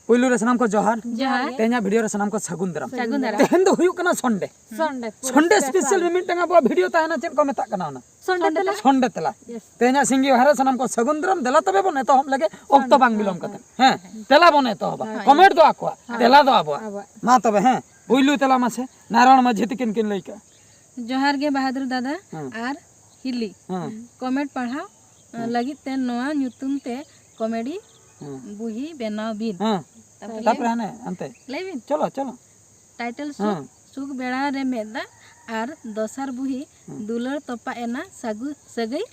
पुलू रे सनाम को जोहार तेना वीडियो रे सनाम को सगुन दराम तेहन दो हुयु कना संडे स्पेशल में मिटंगा बो वीडियो तायना चेन को मेता कना ना संडे तला तेना सिंगी हारे सनाम को सगुन दराम देला तबे बने तो हम लगे ओक्तो बांग बिलोम कते हैं तेला बने तो हबा कमेंट दो आको तेला दो आबो मा तबे हैं पुलू तेला मासे नारायण माझी तिकिन किन लइका जोहार गे बहादुर दादा आर हिली कमेंट पढ़ाओ लगित ते नोआ न्यूतुम ते कॉमेडी बुही बेनाव बिन तापरे हने अंते लेबिन चलो चलो टाइटल सुग बेड़ा रे मेदा आर दोसर बुही दुलर तोपा एना सगु सगई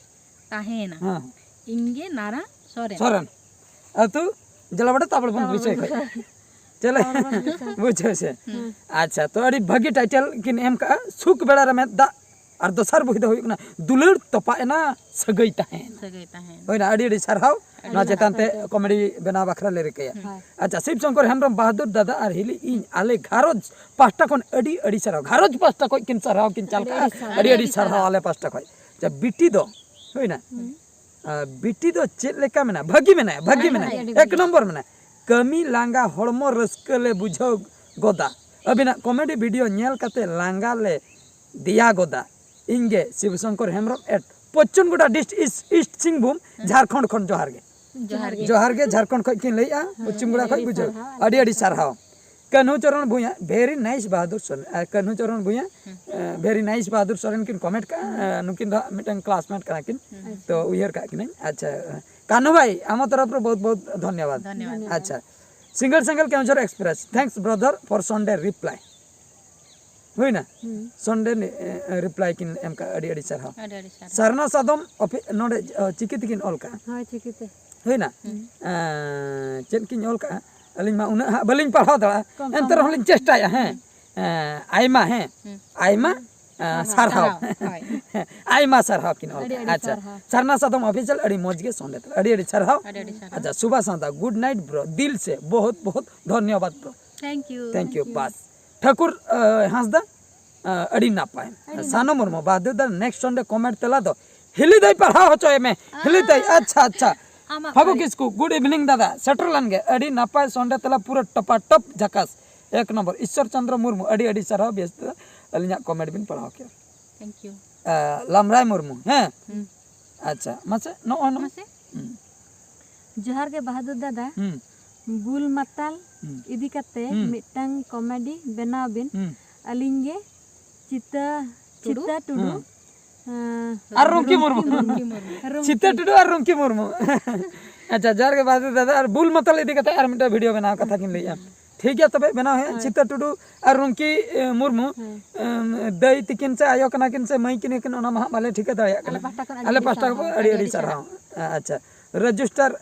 ताहेना इंगे नारा सोरेन सोरेन अतु जलाबड़े तापड़ बन विषय को चले बुझे से अच्छा तो अड़ी भगी टाइटल किन एम का सुग बेड़ा रे मेदा और दोसर बुही दो हुयना दुलर तोपा एना सगई ताहेन होइना अड़ी सरहाव ना चेतानते कॉमेडी बना बखरा ले रके अच्छा शिव शंकर हेमरम बहादुर दादा और हिली इन आले घारोज पास्ता कोन अड़ी अड़ी सरहाव घारोज पास्ता को किन सरहाव किन चालका अड़ी अड़ी सरहाव आले पास्ता को जब बिटी दो होइना बिटी दो चेत लेका मेना भागी मेना एक नंबर मेना कमी लांगा हड़मो रस्कले बुझो गोदा अबिना कॉमेडी वीडियो नेल कते लांगा ले दिया गोदा इंगे Shiv Shankar Hemram at Pachanguda district east Singhbhum Jharkhand खन जोहार गे झारखंड खन किन लइया पच्चनगुड़ा खन बुझो अड़ी अड़ी सरहाव कन्हू चरण भुया वेरी नाइस बहादुर सोरेन कन्हू चरण भुया वेरी नाइस बहादुर सोरेन किन कमेंट का नुकिन दा मिटन क्लासमेट कना किन तो उयर का किन अच्छा कान्हू भाई आम तरफ रो बहुत बहुत धन्यवाद अच्छा single Keonjhar express thanks brother for Sunday reply होइना संडे रिप्लाई किन एम का अड़ी अड़ी सरहाव सरना सादम नोडे चिकी तिकिन ऑल का हां चिकीते होइना चेन किन ऑल का अलिन मा उना बलिन पढ़ाव दड़ा एंतर हलिन चेष्टाया हैं आइमा सरहाव आइमा सरहाव किन ऑल अच्छा सरना सादम ऑफिशियल अड़ी मौज के संडे अड़ी अड़ी सरहाव अच्छा सुबह सांता गुड नाइट ब्रो दिल से बहुत बहुत धन्यवाद ब्रो थैंक यू बस ठाकुर हांसदा अड़ी नापाय सानो मुर्मू बहादुर दा नेक्स्ट संडे कमेंट तेला दो हिली दई पढ़ाओ होचोय में हिली दई अच्छा फागु किसकू गुड इवनिंग दादा सेटर लनगे अड़ी नापाय संडे तेला पूरा टपा टप झकास एक नंबर ईश्वर चंद्र मुर्मू अड़ी अड़ी सरहाव बेस अलिया कमेंट बिन पढ़ाओ के थैंक यू लामराय मुर्मू हैं अच्छा मासे नो मासे जोहार के बहादुर दादा बुल माताल इदी कते मिटंग कॉमेडी बनाव बिन अलिंगे चिता टुडू और रुंकी मुर्मू चिता टुडू और रुंकी मुर्मू अच्छा जार के बाद दादा और बुल माताल इदी कते और मिटा वीडियो बनाव कथा किन लइया ठीक है तबे बनाव है चिता टुडू और रुंकी मुर्मू दई तिकिन से आयो कना किन से मई किन ओना मा बाले ठीक दाया कना आले पास्टा को अड़ी अड़ी सरहाव अच्छा रजिस्टर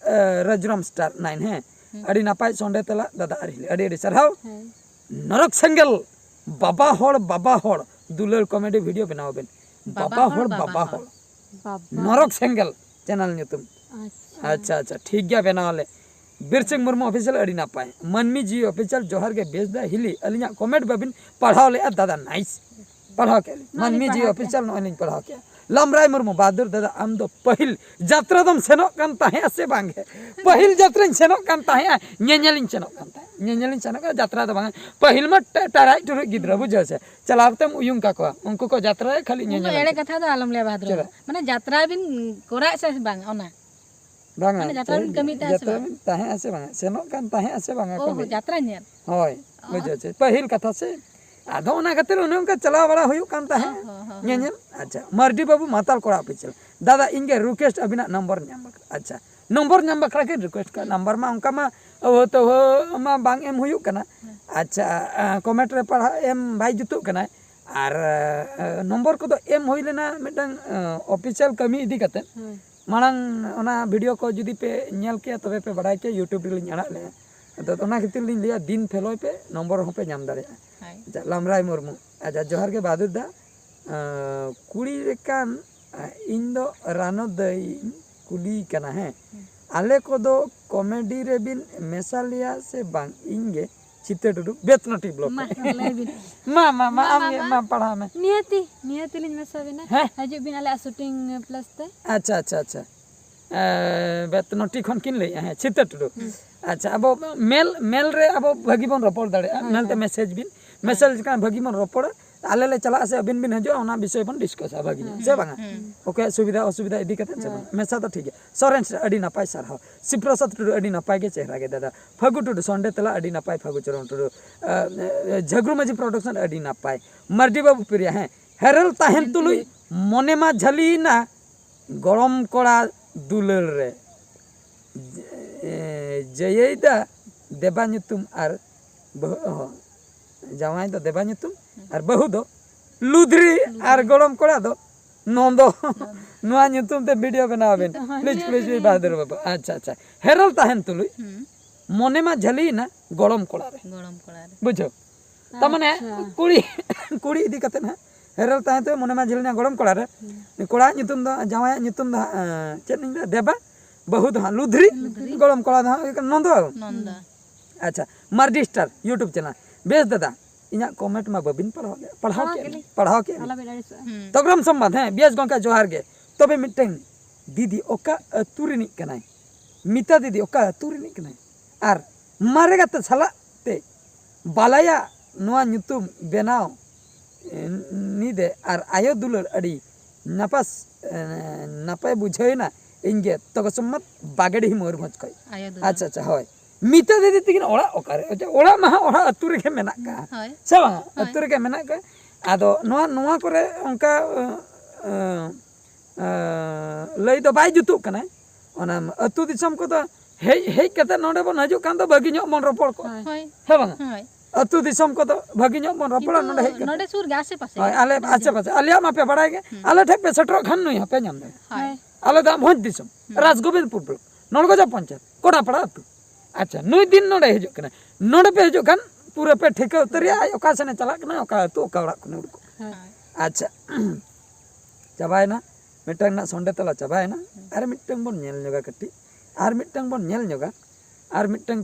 रजरम स्टार 9 है अड़ी नापाय संडे तला दादा अड़ी अड़ी सरहाव नरक सेंगल बाबा होड़ दुलर कॉमेडी वीडियो बनाओ बेन बाबा होड़ नरक सेंगल चैनल न्यूतुम अच्छा ठीक गया बनाओले बीर सिंह मुर्मू ऑफिशियल अड़ी नापाय मनमी जी ऑफिशियल जोहार के बेस दा हिली अलिया कमेंट बाबिन पढ़ाओ ले दादा नाइस पढ़ाओ के मनमी जी ऑफिशियल नोलिन पढ़ाओ के लामराय मुर्मू बहादुर दादा आम दो पहिल यात्रा दम सेनो कान ताहे से बांगे पहिल यात्रा सेनो कान ताहे नेनेलिन सेनो कान ताहे नेनेलिन सेनो का यात्रा दो बांगे पहिल में टराई टुरु गिद्रा बुझे से चलावते उयुं का को उनको को यात्रा है खाली नेनेलिन एड़े कथा दो आलम ले बहादुर माने यात्रा बिन कोरा से बांग ओना बांगा माने यात्रा बिन कमी ताहे ऐसे बांगे सेनो कान ताहे ऐसे बांगे ओ यात्रा नेल होय बुझे से पहिल कथा से आधो ना खातिर उनका चला बड़ा हुयु कांता है नेनेल अच्छा मर्डी बाबू माताल कोड़ा ऑफिशियल दादा इनके रिक्वेस्ट अबिना नंबर नंबर अच्छा नंबर नंबर करा के रिक्वेस्ट का नंबर मा उनका मा वो तो मा बांग एम हुयु कना अच्छा कमेंट रे पढ़ा एम भाई जुतु कना और नंबर को तो एम होई लेना मिटन ऑफिशियल कमी इदी कते मांग ओना वीडियो को जुदी पे नेल के तबे पे बड़ाई के यूट्यूब रे अड़ा ले तो ओना खितिर लिन लिया दिन फेलोय पे नंबर हो पे नाम दारे अच्छा लामराय मुर्मू अच्छा जोहार के बहादुर दा कुड़ी लेकान इन दो रानो दई कुली कना है आले को दो कॉमेडी रे बिन मेसालिया से बांग इंगे चित्ते टुडू बेतनटी ब्लॉक मा पढ़ा में नियति लिन मेसा बिना हजु बिन आले शूटिंग प्लस ते अच्छा बेतनोटी खन किन लैया हैं चित्तर टुडू अच्छा अब मेल रे अब भागी बन रपड़ दाड़े मेलते मैसेज का भागी बन रपड़ आले ले चला से अबिन बिन हजो ओना विषय बन डिस्कस भागी से बांगा ओके सुविधा असुविधा इदी कते से बांगा मेसा तो ठीक है सोरेन अडी नापाय सारहाव शिवप्रसाद टुडू अडी नापाय के चेहरा के दादा फगु टुडू संडे तला अडी नापाय फगु चरण टुडू झगरू माझी प्रोडक्शन अडी नापाय मर्डी बाबू प्रिया हैं हेरल ताहेन तुलुई मने मा झली ना गरम कोड़ा दुलर रे जयदा देबा ᱧᱩᱛᱩᱢ आर जावाई दो देबा ᱧᱩᱛᱩᱢ आर बहु दो लुधरी आर गरम कोड़ा दो नंदो नुआ ᱧᱩᱛᱩᱢ ते वीडियो बनावेन प्लीज बहादुर बाबू अच्छा अच्छा हेरल ताहेन तुलुई मने मा झली ना गरम कोड़ा रे बुझो त माने कुड़ी इदी कते ना हेरल ताहेन तो मने मा झली ना गरम कोड़ा रे कोड़ा ᱧᱩᱛᱩᱢ दो जावाई ᱧᱩᱛᱩम दो चेत निंदा देबा बहुत हाँ लुधरी गरम कोड़ा नंदो अच्छा Mardi star YouTube channel base दादा इना कमेंट में बबिन पढ़ाओ के तगरम संवाद हैं बेस गंका जोहार गे तबे मिटन दीदी ओका अतुरिनी कनाय मिता दीदी ओका अतुरिनी कनाय आर मारेगा त छला ते बालाया नुआ ᱧᱩᱛᱩᱢ बेनाव नीदे आर आयो दुलर अडी नापास नापाय बुझायना इंगे तक सम्मत बागेड़ी मयूरभंज कई अच्छा अच्छा होय मिता दीदी तिगिन ओड़ा ओकारे अच्छा ओड़ा मा ओड़ा अतु रे मेना का से बा अतु रे मेना का आदो नोआ करे उनका लई दो बाय जुतु कना ओना अतु दिसम को तो हे कते नोडे बन हजु कान तो भागी ᱧᱚᱜ मन रपड़ को हे बा अतु दिसम को तो भागी ᱧᱚᱜ मन रपड़ नोडे हे नोडे सुर गे आसे पासे आले आसे पासे आलिया मा पे बड़ाय गे आले ठेक पे सटरो खान नुई पे ñam दे आले दा भोज दिसम राजगोविंदपुर ब्लॉक नलगजा पंचायत कोड़ापड़ा अतु अच्छा नुई दिन नोडे हजु कना नोडे पे हजु कान पूरा पे ठेका उतरिया ओका सने चला कना ओका अतु ओका ओड़ा को उड़को अच्छा चाबायना मिटंग ना संडे तला चाबायना आर मिटंग बन नेल ᱧᱚᱜᱟ कटी आर मिटंग बन नेल ᱧᱚᱜᱟ आर मिटंग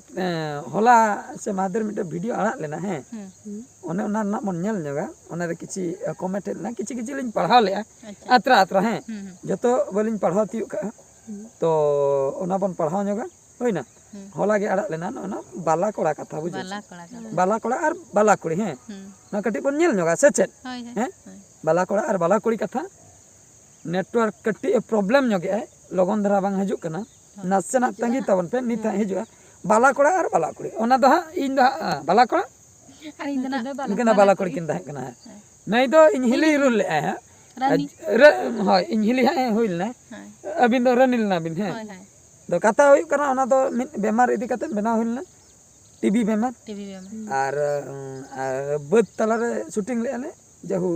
होला से मादर मिट वीडियो आड़ा लेना है ओने ओना ना बन नेल ᱧᱚᱜᱟ ओना रे किछि कमेंट ना किछि लिन पढ़ाव ले आत्रा है जतो बलिन पढ़ाव तियु का तो ओना बन पढ़ाव ᱧᱚᱜᱟ होइना होला गे आड़ा लेना ओना बाला कोड़ा कथा बुझे बाला कोड़ा आर बाला कुड़ी हैं ना कटी बन नेल ᱧᱚᱜᱟ से चेत हैं बाला कोड़ा आर बाला कुड़ी कथा नेटवर्क कटी प्रॉब्लम ᱧᱚᱜᱮ है लगन धरा बांग हजू कना नासेना तंगी तबन पे निता हजू बाला कोड़ा आर बाला कुड़ी ओना दो हा इन दो बाला कोड़ा आर इन दो इनकना बाला कुड़ी किन दह कना है नहीं तो इन हिली रुल ले है हां इन हिली है होइल ना अबिन दो रनिल ना बिन है दो कथा होय कना ओना दो बेमार इदी कते बना होइल ना टीबी बेमार आर बद तला रे शूटिंग ले आले जहू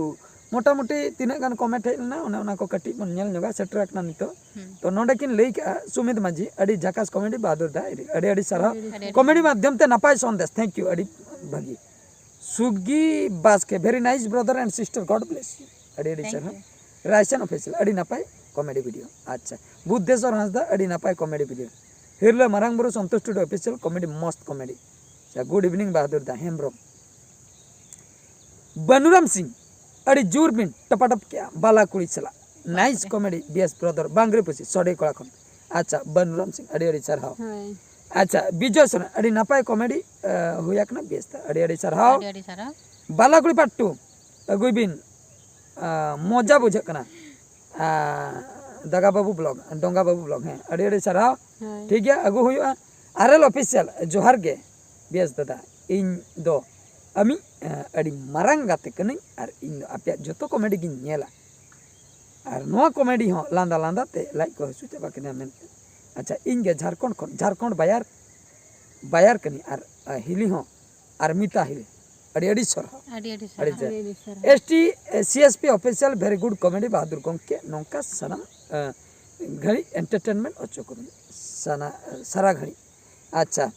मोटा मोटी तीना गान कमेंट हेलना ओना को कटी बन नेल ᱧᱚᱜᱟ सेटरक ना नितो तो नोडे किन लई का सुमित माझी अडी झाकास कॉमेडी बहादुर दा अडी अडी सारा कॉमेडी माध्यम ते नपाय संदेश थैंक यू अडी भागी सुगी बास के very nice brother and sister God bless you अडी अडी सारा रायसन ऑफिशियल अडी नपाय कॉमेडी वीडियो अच्छा बुद्धेश्वर हंसदा अडी नपाय कॉमेडी वीडियो हिरले मारांग बुरु संतोष स्टूडियो ऑफिशियल कॉमेडी मस्त कॉमेडी गुड इवनिंग बहादुर दा हेमब्रम बनुराम सिंह अड़ी जोर बिन टपाटप क्या बाला कुड़ी चला नाइस कॉमेडी बीएस ब्रदर बांगरे पुसी सडे कोड़ा खन अच्छा बनुराम सिंह अड़ी अड़ी सरहाव अच्छा विजय सोना अड़ी नापाय कॉमेडी हुया कना बीएस अड़ी अड़ी सरहाव बाला कुड़ी पार्ट 2 अगुई बिन मजा बुझे कना दगा बाबू ब्लॉग डोंगा बाबू ब्लॉग हैं अड़ी अड़ी सरहाव ठीक है अगु हुआ आरएल ऑफिशियल जोहार गे बीएस दादा इन दो अमी अड़ी मारंग गाते कने और इन आपया जतो कॉमेडी गिन नेला और नोआ कॉमेडी हो लांदा लांदा ते लाइक को हसु चाबा कने मेन अच्छा इन गे झारखंड बायर कनी और हिली हो और मिता हिली अड़ी अड़ी सर अड़ी ST CSP official very good comedy बहादुर गंके नोंका सनम घड़ी एंटरटेनमेंट ओचो करू सारा घड़ी अच्छा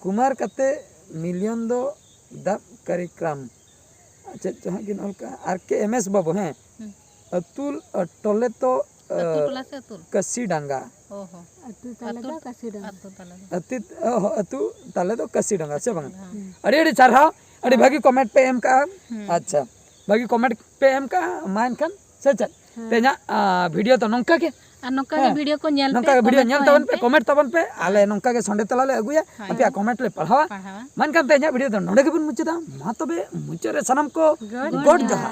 कुमार कते मिलियन दो दब कार्यक्रम अच्छा जहाँ की नलका आर के एमएस बाबू हैं अतुल टोले तो कसी डांगा अतु ताले तो कसी डांगा से बंगा अरे अरे चार हाँ अरे भागी कमेंट पे एम का अच्छा भागी कमेंट पे एम का माइन खान से चल तेना वीडियो तो नंका के और नौका के वीडियो को नेल नौका के वीडियो नेल तबन पे कमेंट तबन पे आले नौका के संडे तला ले अगुया आपे कमेंट ले पढ़ावा मन करते वीडियो तो नोडे के बन मुचदा मा तबे मुचरे सनम को गॉड जहा।